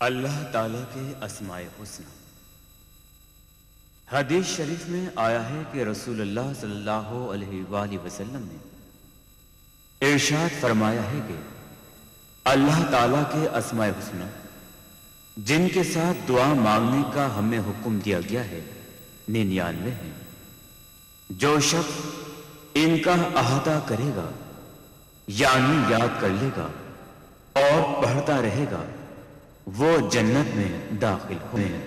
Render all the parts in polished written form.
अल्लाह ताला के अस्माए हुस्ना। हदीस शरीफ में आया है कि रसूलुल्लाह सल्लल्लाहु अलैहि वसल्लम ने इरशाद फरमाया है कि अल्लाह ताला के अस्माए हुस्ना जिनके साथ दुआ मांगने का हमें हुक्म दिया गया है 99 है। जो शख्स इनका अहाता करेगा यानी याद कर लेगा और पढ़ता रहेगा वो जन्नत में दाखिल होंगे।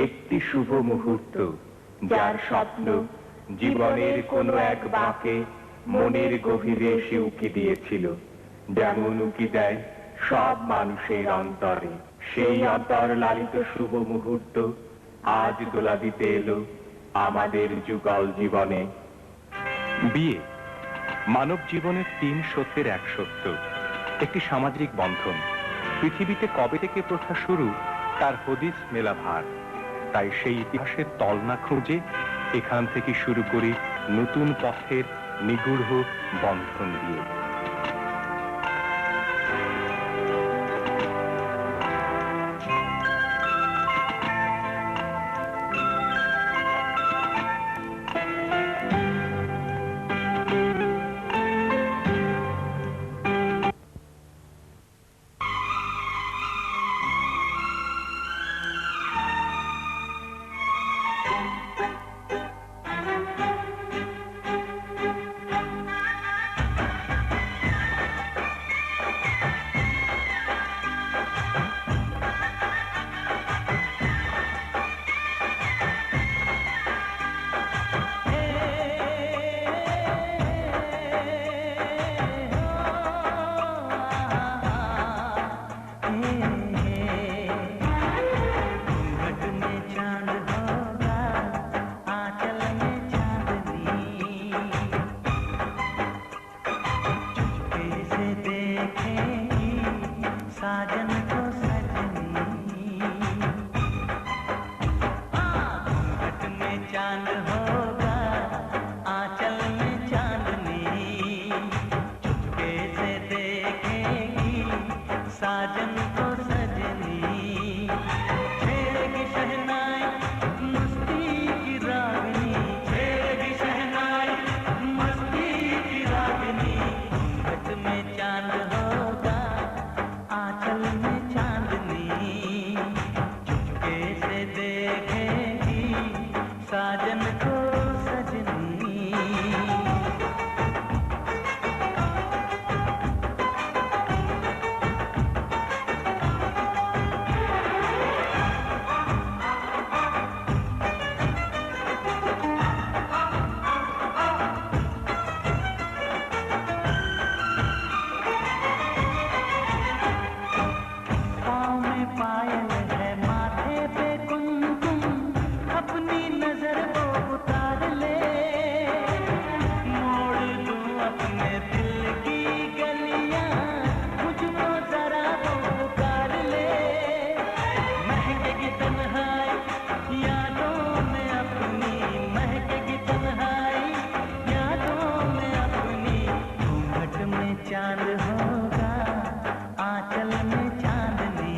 একটি শুভ মুহূর্ত যার স্বপ্ন জীবনের কোনো এক বাঁকে মনের গভীরে সে উকি দিয়েছিল, যেমন উকি দেয় সব মানুষের অন্তরে। সেই অন্তর লালিত শুভ মুহূর্ত আজ দোলা দিতে এলো আমাদের যুগল জীবনে। বিয়ে মানব জীবনের 3 সত্যের এক সত্য, একটি সামাজিক বন্ধন। পৃথিবীতে কবে থেকে প্রথা শুরু তার হদিস মেলা ভার। তাই সেই ইতিহাসের তল না খুঁজে এখান থেকে শুরু করি নতুন পথের নিগূঢ় বন্ধন দিয়ে। चांद होगा आंचल में चांदनी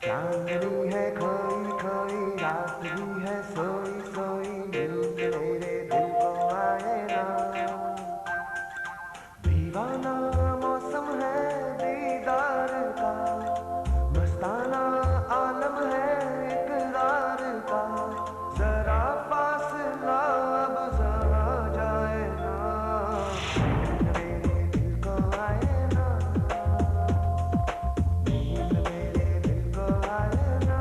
चांदनी है खोई खोई रात भी है सोई सोई नींद मेरे दिल को आए ना दीवाना मौसम है दीदार का मस्ताना आलम है इकरार का जरा फासला अब जरा जाए ना मेरे दिल को आए ना नींद मेरे दिल को आए ना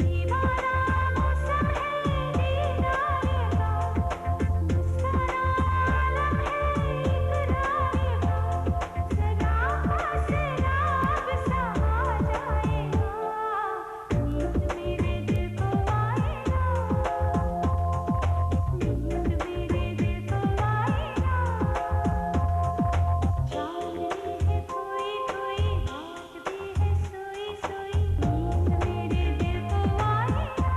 दीवाना मौसम है दीदार का मस्ताना आलम है इकरार का जरा फासला अब समा जाएगा नींद मेरे दिल को आएगा नींद मेरे दिल को आएगा चांदनी है कोई कोई रात भी है सोई सोई नींद मेरे दिल को आएगा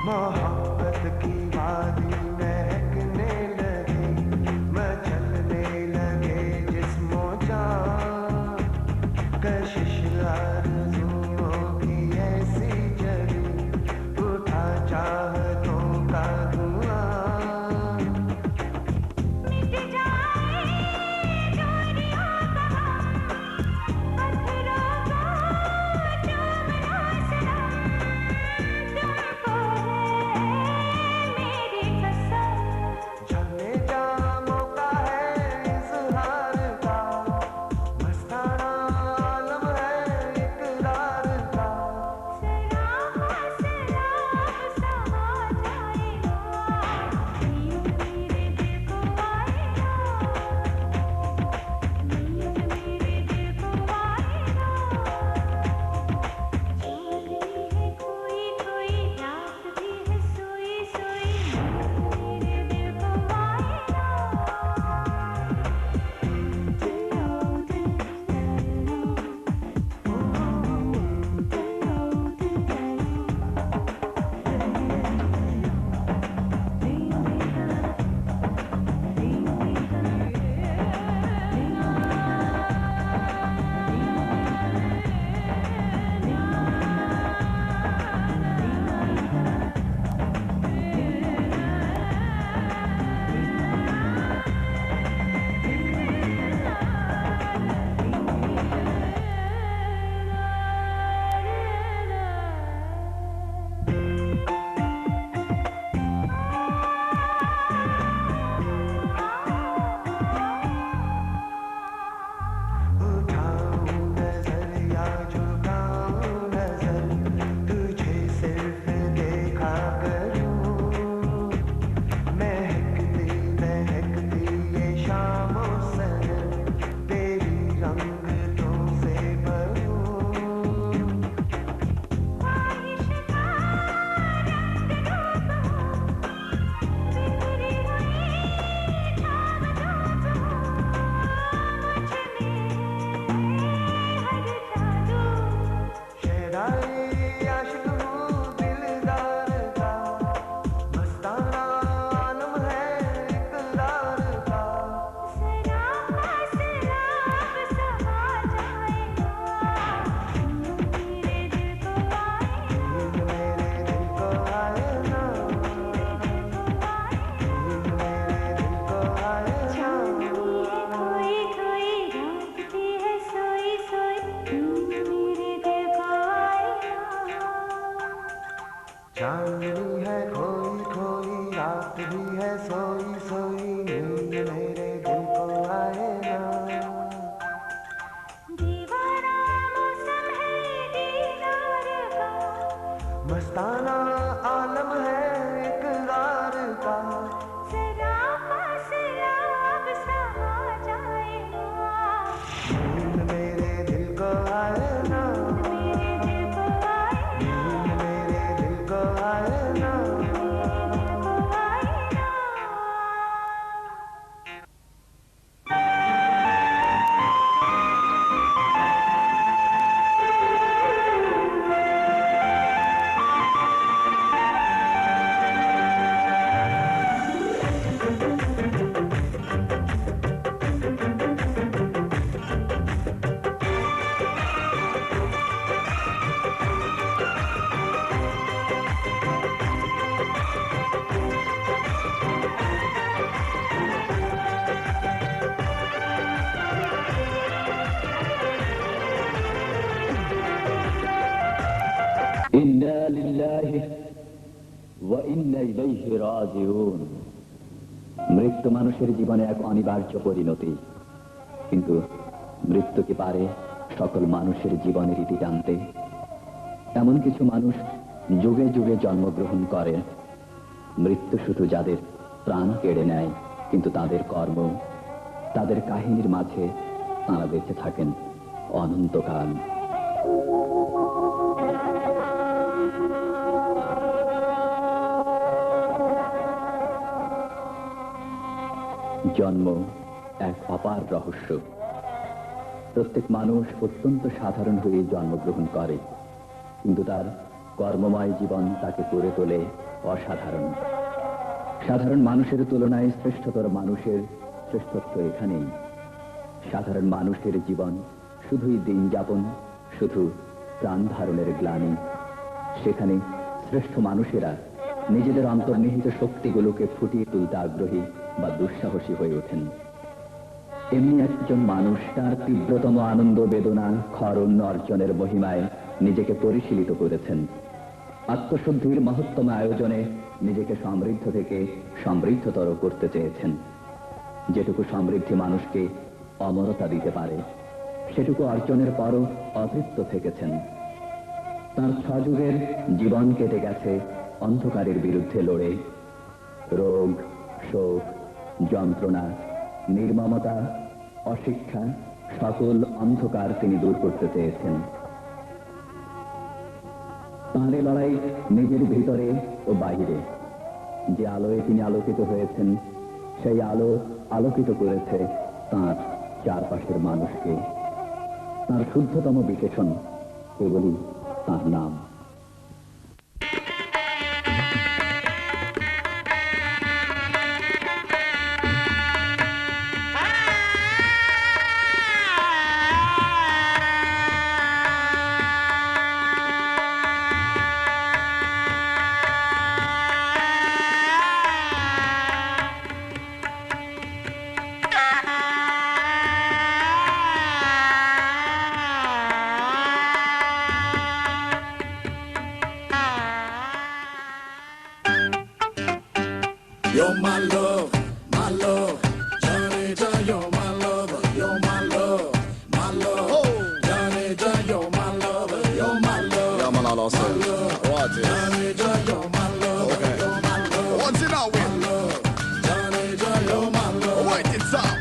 मोहब्बत की वादी महकने लगी मचलने लगे जिस्मों जान कशिश आरज़ुओं की ऐसी जली उठा चाहतों का धुआं मिट जाए दूरियों का पत्थरों को चूमना सनम तुमको है मेरी कसम झलने का मौका है इज़हार का मस्ताना आलम है इकरार का जरा फासला अब समा जाएगा नींद मेरे दिल को आएगा नींद मेरे दिल को आएगा चांदनी है कोई कोई रात भी है सोई सोई नींद मेरे दिल को उठाऊं नजर या झुकाऊं नजर तुझे सिर्फ देखा करूं महकती ये शामों सनम तेरी रंगतों से भरूं ख्वाहिश का रंग रूप बिखरी हुई छाव धूप मुझ में हर जादू शहनाई आशिक हूँ दिलदार का मस्ताना आलम है इकरार का जरा फासला अब समा जाएगा नींद मेरे दिल को आएगा नींद मेरे दिल को आए ना नींद मेरे दिल को आए ना चांदनी है कोई कोई रात भी है सोई सोई नींद मेरे दिल को आएगा चांदनी है खोई खोई रात भी है सोई सोई नींद मेरे दिल को आए ना दीवाना मौसम है दीदार का मस्ताना आलम है इकरार का जरा फासला अब समा जाएगा नींद मेरे आए ना, नींद मेरे दिल को आए ना। ইন্না লিল্লাহি ওয়া ইন্না ইলাইহি রাজিউন। মৃত্যু মানুষের জীবনে এক অনিবার্য পরিণতি, কিন্তু মৃত্যু কি পারে সকল মানুষের জীবনের রীতি জানতে? এমন কিছু মানুষ যুগে যুগে জন্মগ্রহণ করে, মৃত্যু শুধু যাদের প্রাণ কেড়ে নেয়, কিন্তু তাদের কর্ম, তাদের কাহিনীর মাঝে তাঁরা বেঁচে থাকেন অনন্তকাল। জন্ম এক অপার রহস্য। প্রত্যেক মানুষ অত্যন্ত সাধারণ হয়ে জন্মগ্রহণ করে, কিন্তু তার কর্মময় জীবন তাকে করে তোলে অসাধারণ। সাধারণ মানুষের তুলনায় শ্রেষ্ঠতর মানুষের শ্রেষ্ঠত্ব এখানেই। সাধারণ মানুষের জীবন শুধুই দিন যাপন, শুধু প্রাণ ধারণের গ্লানি। সেখানে শ্রেষ্ঠ মানুষেরা নিজেদের অন্তর্নিহিত শক্তিগুলোকে ফুটিয়ে তুলতে আগ্রহী বা দুঃসাহসী হয়ে ওঠেন। এমনি একজন মানুষ তার তীব্রতম আনন্দ বেদনা ক্ষরণ অর্জনের মহিমায় নিজেকে পরিশীলিত করেছেন। আত্মশুদ্ধির মহত্তম আয়োজনে নিজেকে সমৃদ্ধ থেকে সমৃদ্ধতর করতে চেয়েছেন। যেটুকু সমৃদ্ধি মানুষকে অমরতা দিতে পারে, সেটুকু অর্জনের পরও অতৃপ্ত থেকেছেন। তার 6 যুগের জীবন কেটে গেছে অন্ধকারের বিরুদ্ধে লড়ে। রোগ, শোক, যন্ত্রণা, নির্মমতা, অশিক্ষা, সকল অন্ধকার তিনি দূর করতে চেয়েছেন। তাঁর এই লড়াই নিজের ভিতরে ও বাহিরে। যে আলোয় তিনি আলোকিত হয়েছেন, সেই আলো আলোকিত করেছে তাঁর চারপাশের মানুষকে। তাঁর শুদ্ধতম বিশেষণ কেবলই তাঁর নাম। You're my love, Johnny, you're my lover, you're my love, Johnny, you're my lover, you're my love. Ja, man alla så. What is? Johnny, you're my lover, Okay. you're my love. What's it out with? Johnny, you're my love. Wait, it's up.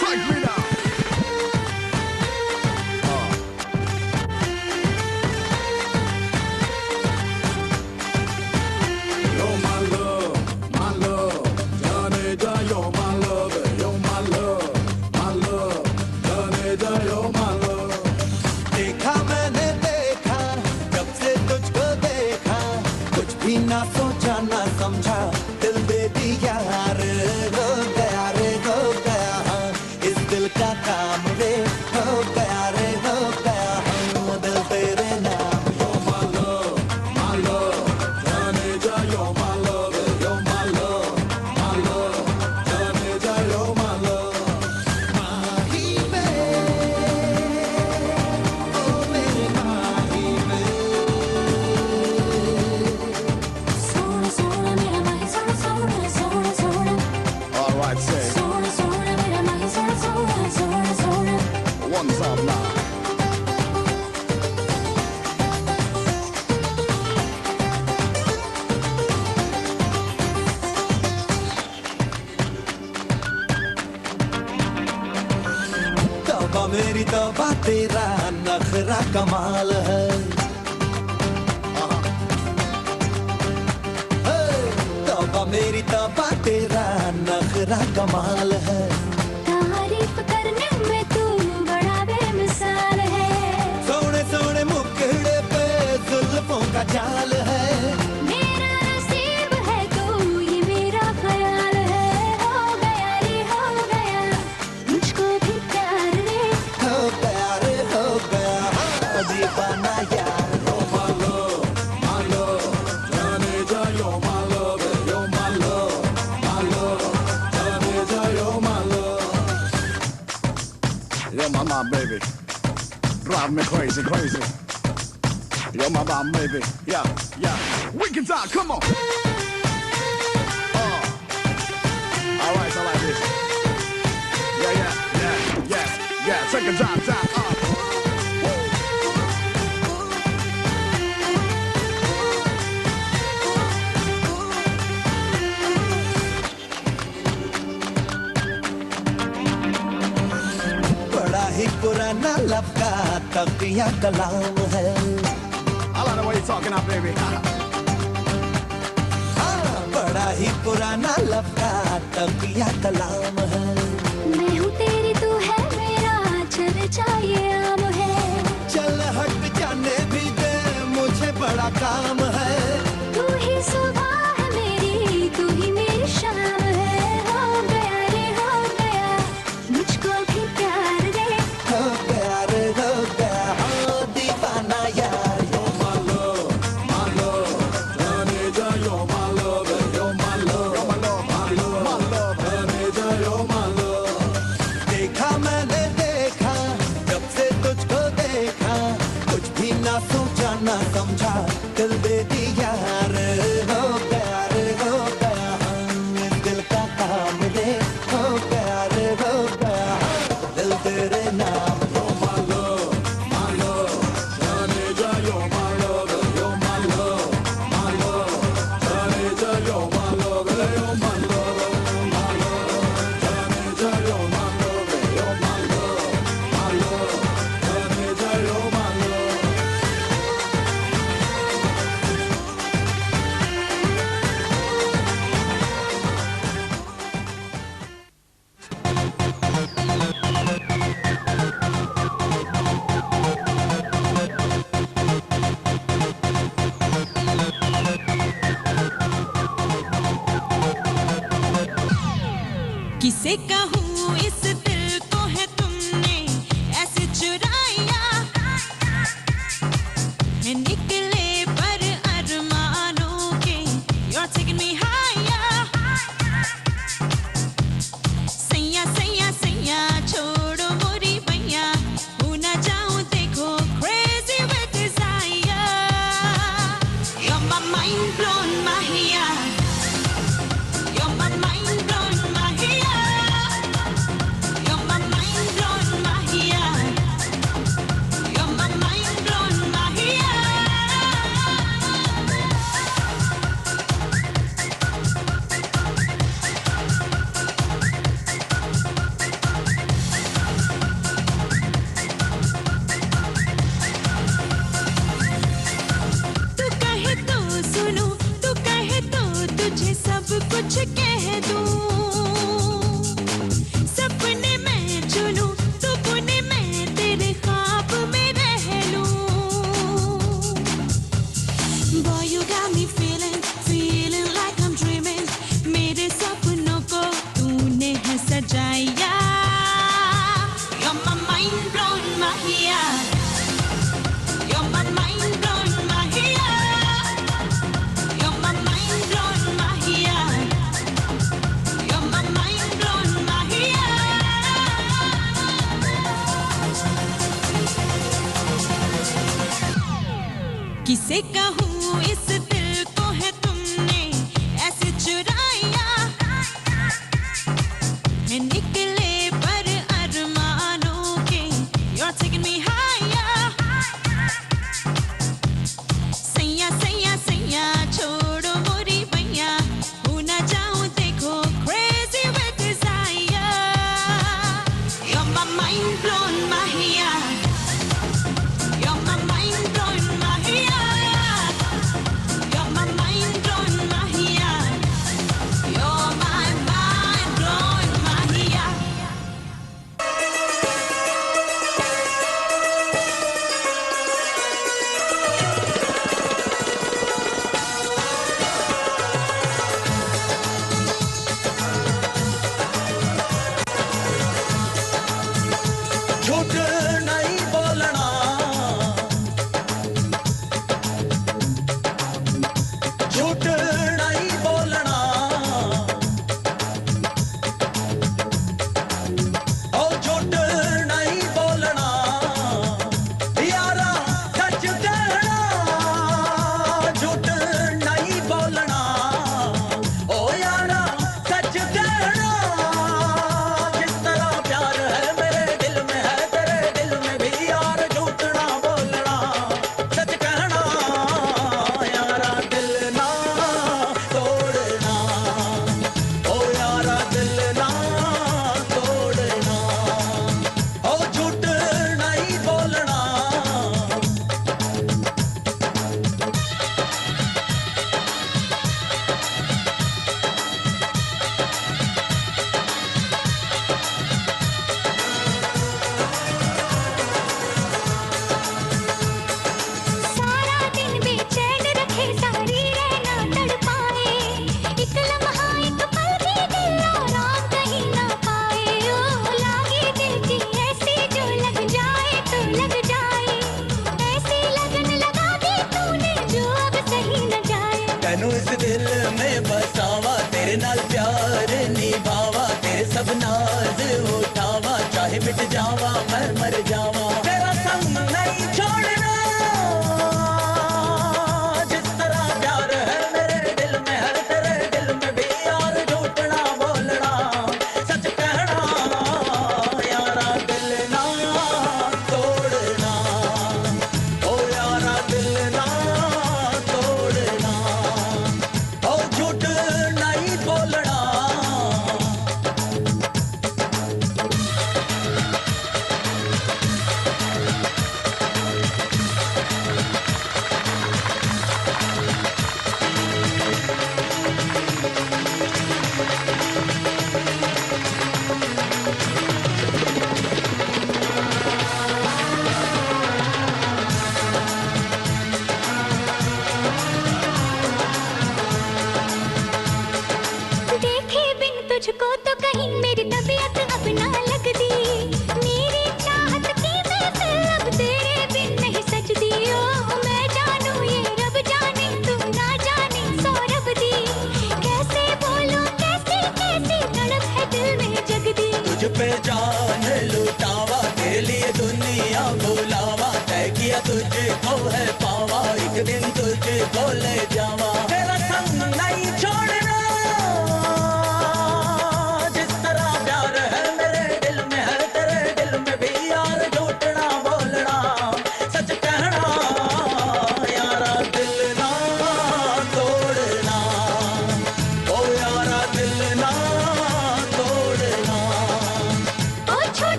Take me now. You're my love, Johnny, you're my lover, you're my love. मेरी तौबा तेरा नखरा कमाल है। तौबा मेरी तौबा तेरा नखरा कमाल है। तारीफ करने में तू बड़ा बेमिसाल है। सोने सोने मुखड़े पे जुल्फों का जाल है। मेरा नसीब है तू ये मेरा ख्याल है। हो गया रे हो गया मुझको भी प्यार रे। हो प्यार हो गया दीवाना यार। You're my love, my love. जाने जा, you're my love, you're my love, my love. जाने जा, you're my love. You're my mom, baby. Drive me crazy, crazy. You're my mom, baby. Yeah, yeah. We can talk, come on. All right, I like this. Yeah, yeah, yeah, yeah, yeah. Take a time, time. बड़ा ही पुराना लब का तकिया कलाम है। I like the way you're talking now, baby. बड़ा ही पुराना लब का तकिया कलाम है। मैं हूँ तेरी तू है मेरा चर्चा ये आम है। चल हट जाने भी दे मुझे बड़ा काम है। तू ही सुबह है मेरी तू ही मेरी शाम है। हो गया रे हो गया मुझको भी प्यार रे। हो प्यार हो गया दीवाना यार। You're my love, my love. जाने जा, you're my love, you're my love, you're my love, my love, my love. जाने जा, you're my love. देखा मैंने देखा जब से तुझको देखा कुछ भी ना सोचा ना समझा दिल दे दिया रे। हो प्यार हो गया इस दिल का काम दे। हो प्यार हो गया दिल तेरे नाम। You're my love, my love. जाने जा, you're my love, you're my love, my love. जाने जा, you're my love, you're my love, my love. जाने जा, you're my love, you're my love, my love. जाने जा, you're my love. किसे कहूँ इस दिल को है तुमने ऐसे चुराया है निकले पर अरमानों के You're taking me higher सैया सैया सैया छोड़ो मोरी भैया हो ना जाऊँ देखो crazy with desire You're my mind blown Mahia You're my mind blown Mahia You're my mind blown Mahia You're my mind blown Mahia तू कहे तो सुनूं तू कहे तो तुझे सब कुछ कह दूं सपने में चुनूं सपने में तेरे ख्वाब में रह लूं Boy you got me feeling like I'm dreaming मेरे सपनों को तूने है सजाया You're my mind blown Mahia You're my mind blown Mahia You're my mind blown Mahia You're my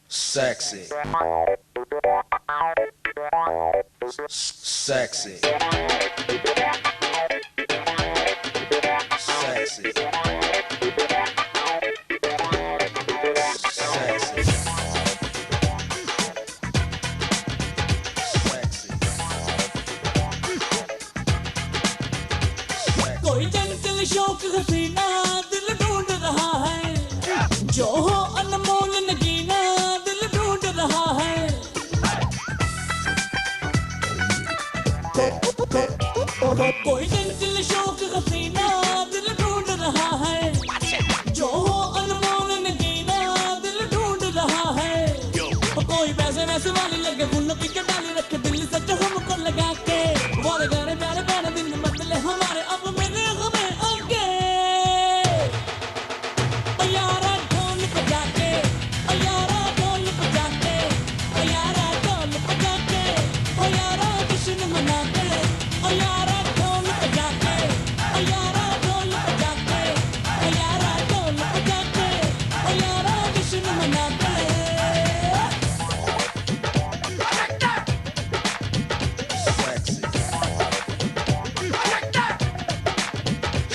Sexy. Sexy. Sexy. कोई चंचल शौक हसीना दिल ढूंढ रहा है, जो हो अनमोल नगीना दिल ढूंढ रहा है। कोई चंचल शौक हसीना दिल ढूंढ रहा है, जो हो अनमोल नगीना दिल ढूंढ रहा है। कोई पैसे वैसे वाली लगे गुल्लो की के डाली रखे दिल सच हमको लगा के, वाले गाने प्यारे प्यारे दिन बदले हमारे अब मिले हमें आगे। ओ यारा ढोल बजा के, ओ यारा ढोल बजा के, ओ यारा ढोल बजा के, ओ यारा जश्न मना के, ओ यारा ढोल बजा के, ओ यारा ढोल बजा के, ओ यारा ढोल बजा के, ओ यारा जश्न मना के।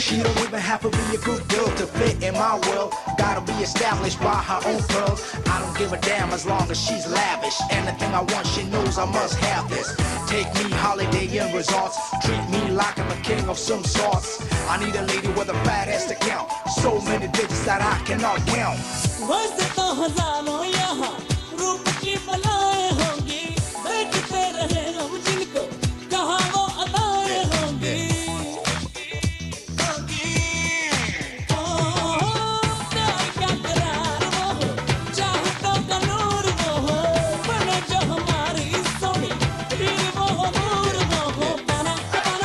She don't even have to be a good girl to fit in my world. Gotta be established by her own pearls. I don't give a damn as long as she's lavish. Anything I want, she knows I must have this. Take me holiday in resorts. Treat me like I'm a king of some sorts. I need a lady with a fat ass to count. So many digits that I cannot count. वैसे तो हजारों यहाँ रूप की बलाएं होंगी, देखते रहे हम जिनको कहाँ वो अदाएं होंगी। प्यार का करार वो हो, चाहतों का नूर वो हो, बने जो हमारी सोनी पीर वो हो, नूर वो हो। पाना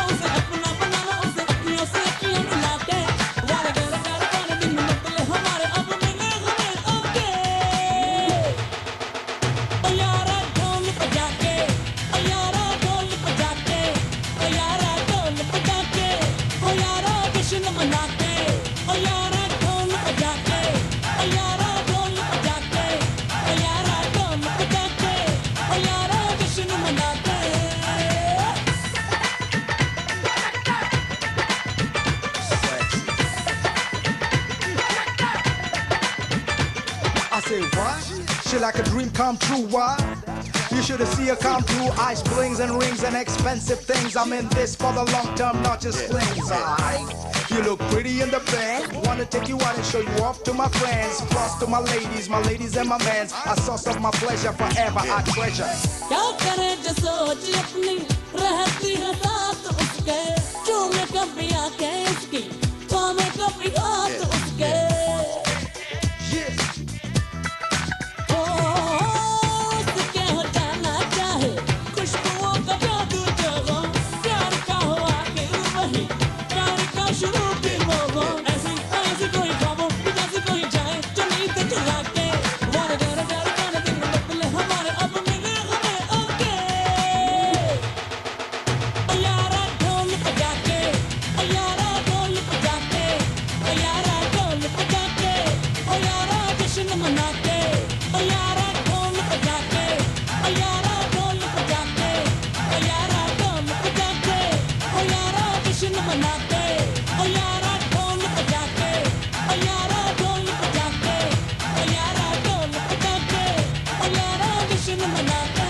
उसे अपना बनाना, उसे अखियों से अखियाँ मिला के, वाले गाने प्यारे प्यारे दिन बदले हमारे अब मिले हमें आगे। ओ यारा ढोल बजा के, ओ यारा ढोल बजा के, ओ यारा ढोल बजा के, ओ यारा जश्न मना के, ओ यारा ढोल बजा के, ओ यारा ढोल बजा के, ओ यारा ढोल बजा के, ओ यारा जश्न मना के। I say what? She like a dream come true, why? You should see her come through. Ice blings and rings and expensive things. I'm in this for the long term, not just flings, alright? You look pretty in the bed. Wanna take you out and show you off to my friends. Plus to my ladies and my mans. A source of my pleasure, forever I treasure. क्या करे जो सोच अपनी रहती है साथ उसके, चूमे कभी आंखें उसकी, थामे कभी हाथ उसके। उसके हो जाना चाहे खुशबुओं का जादू जो हो, प्यार का हो आखिर वही, प्यार का शुरू भी वो हो। ऐसी कोई ख्वाबों की जैसी कोई जाए जो नींद चुरा के, वाले गाने प्यारे प्यारे दिन बदले हमारे अब मिले हमें आगे। ओ यारा ढोल बजा के, ओ यारा ढोल बजा के, ओ यारा ढोल बजा के, ओ यारा जश्न मना के, ओ यारा ढोल बजा के, ओ यारा ढोल बजा के, ओ यारा ढोल बजा के, ओ यारा जश्न मना के, ओ यारा ढोल बजा के, ओ यारा ढोल बजा के, ओ यारा ढोल बजा के, ओ यारा जश्न मना के।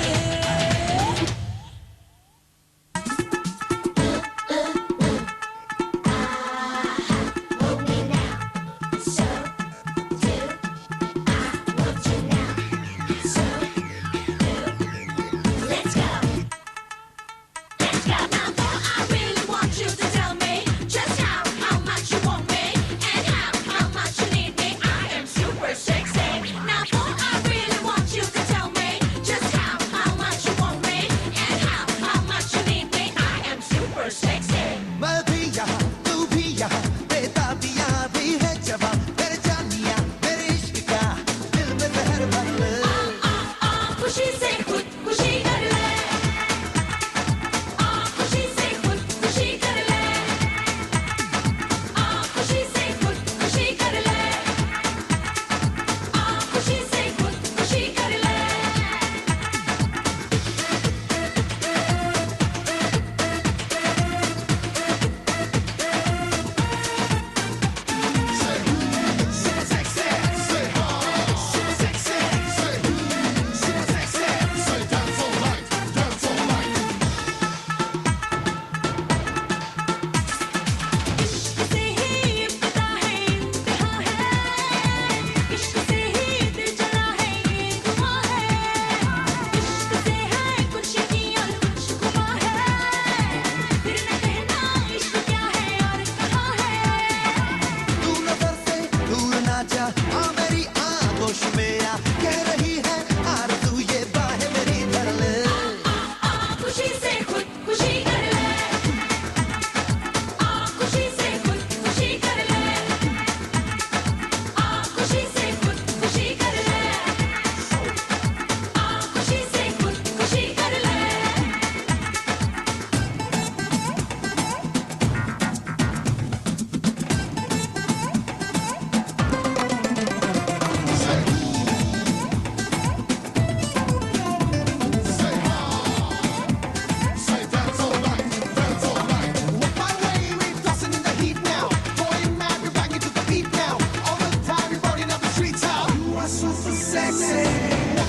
होश में आ, कह रही है आरज़ू ये बाहें मेरी धर ले। खुशी से खुदकुशी कर ले, खुशी से खुदकुशी कर ले, खुशी से खुदकुशी कर ले, खुशी से खुदकुशी कर ले। My way, we tossing in the heat now. Going mad, we're banging to the beat now. All the time, we're burning up the streets out. You are super sexy.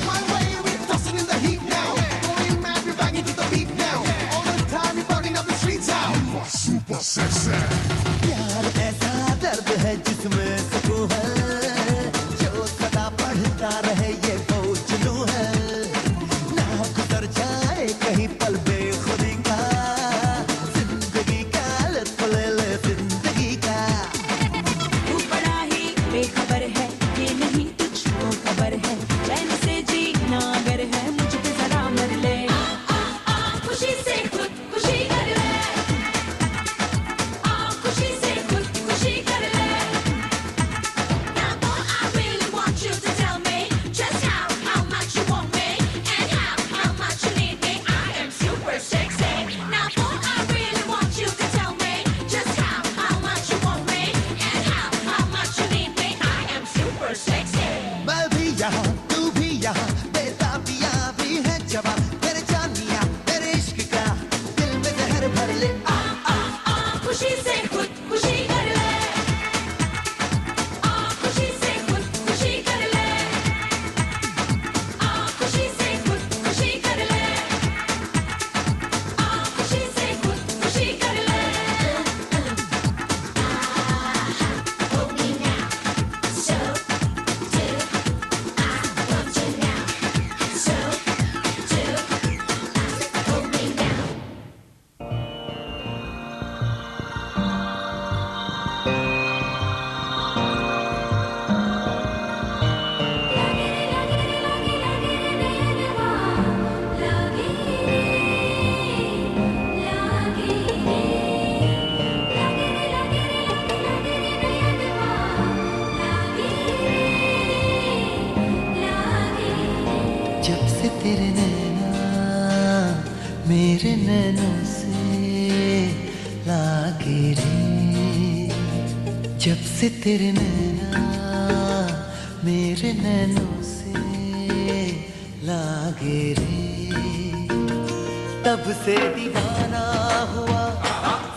My way, we tossing in the heat now. Going mad, we're banging to the beat now. All the time, we're burning up the streets out. You are super sexy. प्यार ऐसा दर्द है जिसमें सुकून है, जो सदा बढ़ता रहे ये वो जुनून है। ना गुजर जाए कहीं पल बेखुदी का, जिंदगी का लुत्फ ले ले जिंदगी का। तू बड़ा ही बेखबर है, ये नहीं तुझको खबर है, चैन से जीना अगर है मुझ पे जरा मर ले। खुशी से खुदकुशी कर ले, खुशी से खुदकुशी कर ले। Now boy, I really want you to tell me just how much you want me and how much you need me. I am super sexy. Now boy, I really want you to tell me just how much you want me and how much you need me. I am super sexy. मैं भी यहाँ, तू भी यहाँ, बेताबिया भी है जवां। तेरे जानिया, तेरे इश्क का दिल में जहर भर ले। खुशी से खुदकुशी कर ले, खुशी से खुदकुशी कर ले, खुशी से खुदकुशी कर ले, खुशी से खुदकुशी कर ले। Hold me now, so do I want you now, so do hold me now. जब से तेरे नैना मेरे नैनों से लागे रे, जब से तेरे नैना मेरे नैनों से लागे रे, तब से दीवाना हुआ,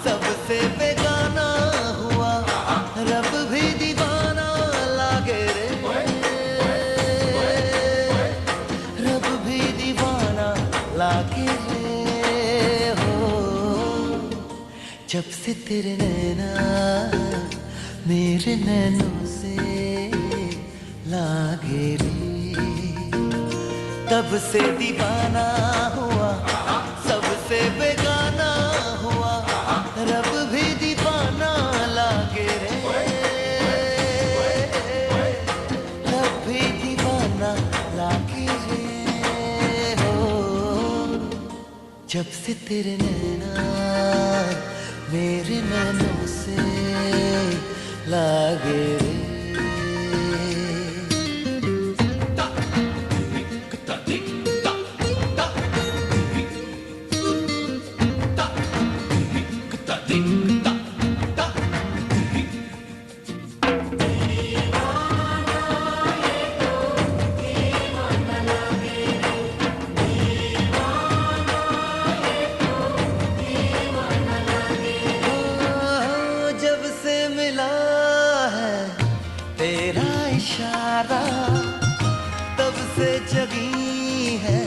सबसे बेगाना हुआ, रब भी दीवाना लागे रे, रब भी दीवाना लागे रे हो। जब से तेरे नैना मेरे नैनों से लागे रे, तब से दीवाना हुआ, सबसे बेगाना हुआ, रब भी दीवाना लागे रे, रब भी दीवाना लागे रे हो। जब से तेरे नैना मेरे नैनों से लागे रे। जब से मिला है तेरा इशारा, तब से जगी है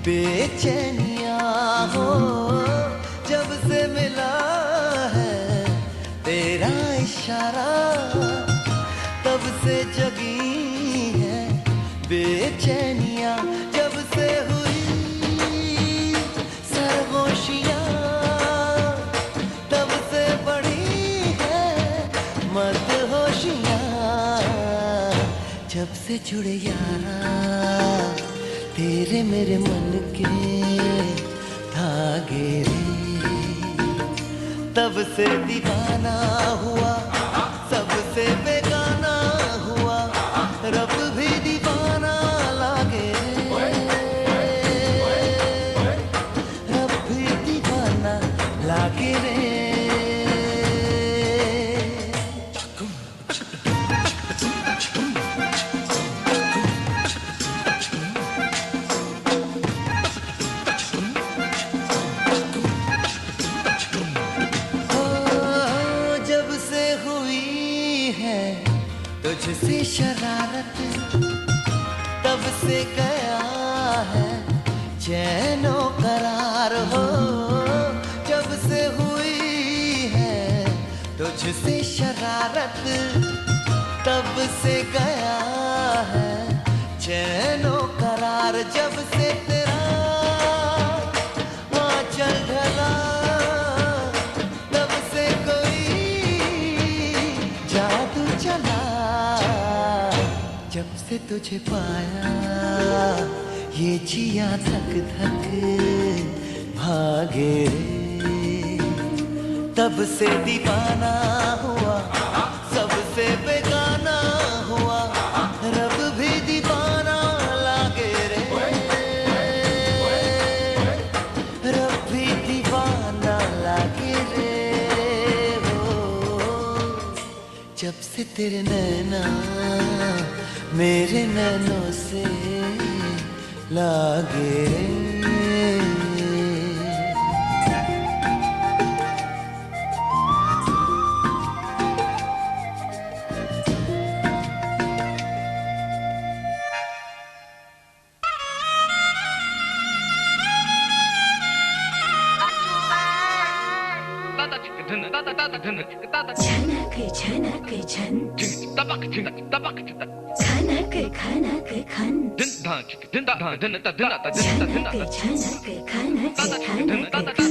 बेचैनियाँ हो। जब से मिला है तेरा इशारा, तब से जगी है बेचैनियाँ। जब से हुई सरगोशियाँ, तब से बढ़ी है मदहोशियाँ। जब से जुड़े यारा तेरे मेरे मन के धागे रे, तब से दीवाना हुआ, सबसे बेगाना हुआ, रब भी दीवाना लागे रे, रब भी दीवाना लागे रे। तुझसे शरारत तब से गया है चैनो करार हो, जब से हुई है तुझसे शरारत तब से गया है चैनो करार, जब से तेरा आंचल ढला तब से कोई जादू चला, जब से तुझे पाया ये जिया धक धक भागे रे, तब से दीवाना हुआ, सबसे बेगाना हुआ, रब भी दीवाना लागे रे, रब भी दीवाना लागे रे हो। जब से तेरे नैना मेरे नैनों से लागे छनक छन खनक खनक खन छनक छनक खनक खनक खन